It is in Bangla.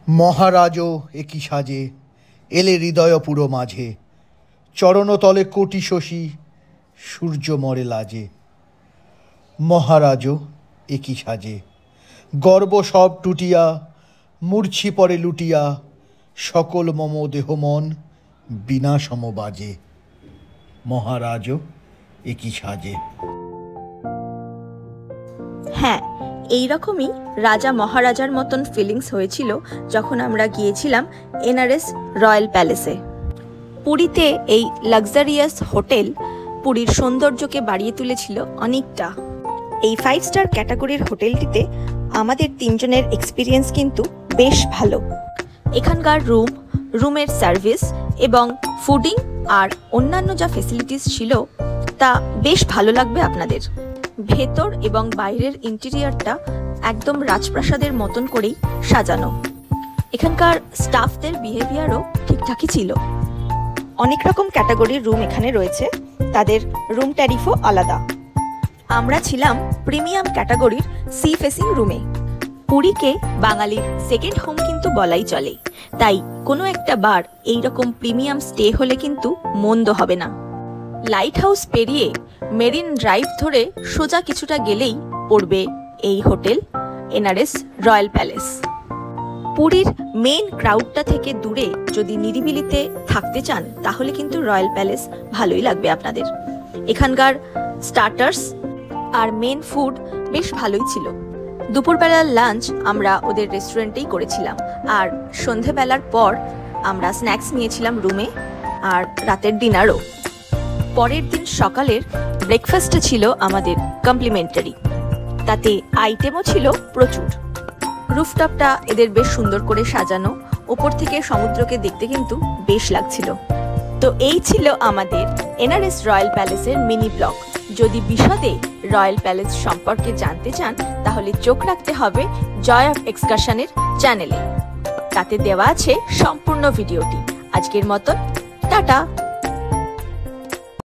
মহারাজও একই সাজে এলে হৃদয় পুরো মাঝে, চরণতলে কোটি শশী সূর্য মরে লাজে। মহারাজও একই সাজে গর্ব সব টুটিয়া, মূর্ছি পরে লুটিয়া, সকল মম দেহ মন বিনা সমবাজে। মহারাজও একই সাজে। হ্যাঁ, এইরকমই রাজা মহারাজার মতন ফিলিংস হয়েছিল যখন আমরা গিয়েছিলাম এনআরএস রয়্যাল প্যালেসে। পুরীতে এই লাক্সারিয়াস হোটেল পুরীর সৌন্দর্যকে বাড়িয়ে তুলেছিল অনেকটা। এই 5 স্টার ক্যাটাগরির হোটেলটিতে আমাদের 3 জনের এক্সপিরিয়েন্স কিন্তু বেশ ভালো। এখানকার রুমের সার্ভিস এবং ফুডিং আর অন্যান্য যা ফেসিলিটিস ছিল তা বেশ ভালো লাগবে আপনাদের। ভেতর এবং বাইরের ইন্টেরিয়রটা একদম রাজপ্রাসাদের মতন করেই সাজানো। এখানকার স্টাফদের বিহেভিয়ারও ঠিকঠাকই ছিল। অনেক রকম ক্যাটাগরির রুম এখানে রয়েছে, তাদের রুম ট্যারিফও আলাদা। আমরা ছিলাম প্রিমিয়াম ক্যাটাগরির সি ফেসিং রুমে। পুরীকে বাঙালির সেকেন্ড হোম কিন্তু বলাই চলে, তাই কোনো একটা বার এইরকম প্রিমিয়াম স্টে হলে কিন্তু মন্দ হবে না। লাইট হাউস পেরিয়ে মেরিন ড্রাইভ ধরে সোজা কিছুটা গেলেই পড়বে এই হোটেল এনআরএস রয়্যাল প্যালেস। পুরীর মেইন ক্রাউডটা থেকে দূরে যদি নিরিবিলিতে থাকতে চান তাহলে কিন্তু রয়্যাল প্যালেস ভালোই লাগবে আপনাদের। এখানকার স্টার্টার্স আর মেন ফুড বেশ ভালোই ছিল। দুপুরবেলার লাঞ্চ আমরা ওদের রেস্টুরেন্টেই করেছিলাম, আর সন্ধেবেলার পর আমরা স্ন্যাক্স নিয়েছিলাম রুমে, আর রাতের ডিনারও। পরের দিন সকালের ব্রেকফাস্টটা ছিল আমাদের কমপ্লিমেন্টারি, তাতে আইটেমও ছিল প্রচুর। রুফটপটা এদের বেশ সুন্দর করে সাজানো, ওপর থেকে সমুদ্রকে দেখতে কিন্তু বেশ লাগছিল। তো এই ছিল আমাদের এনআরএস রয়্যাল প্যালেসের মিনি ব্লগ। যদি বিশদে রয়্যাল প্যালেস সম্পর্কে জানতে চান তাহলে চোখ রাখতে হবে জয় অফ এক্সকারশনের চ্যানেলে, তাতে দেওয়া আছে সম্পূর্ণ ভিডিওটি। আজকের মতন টাটা।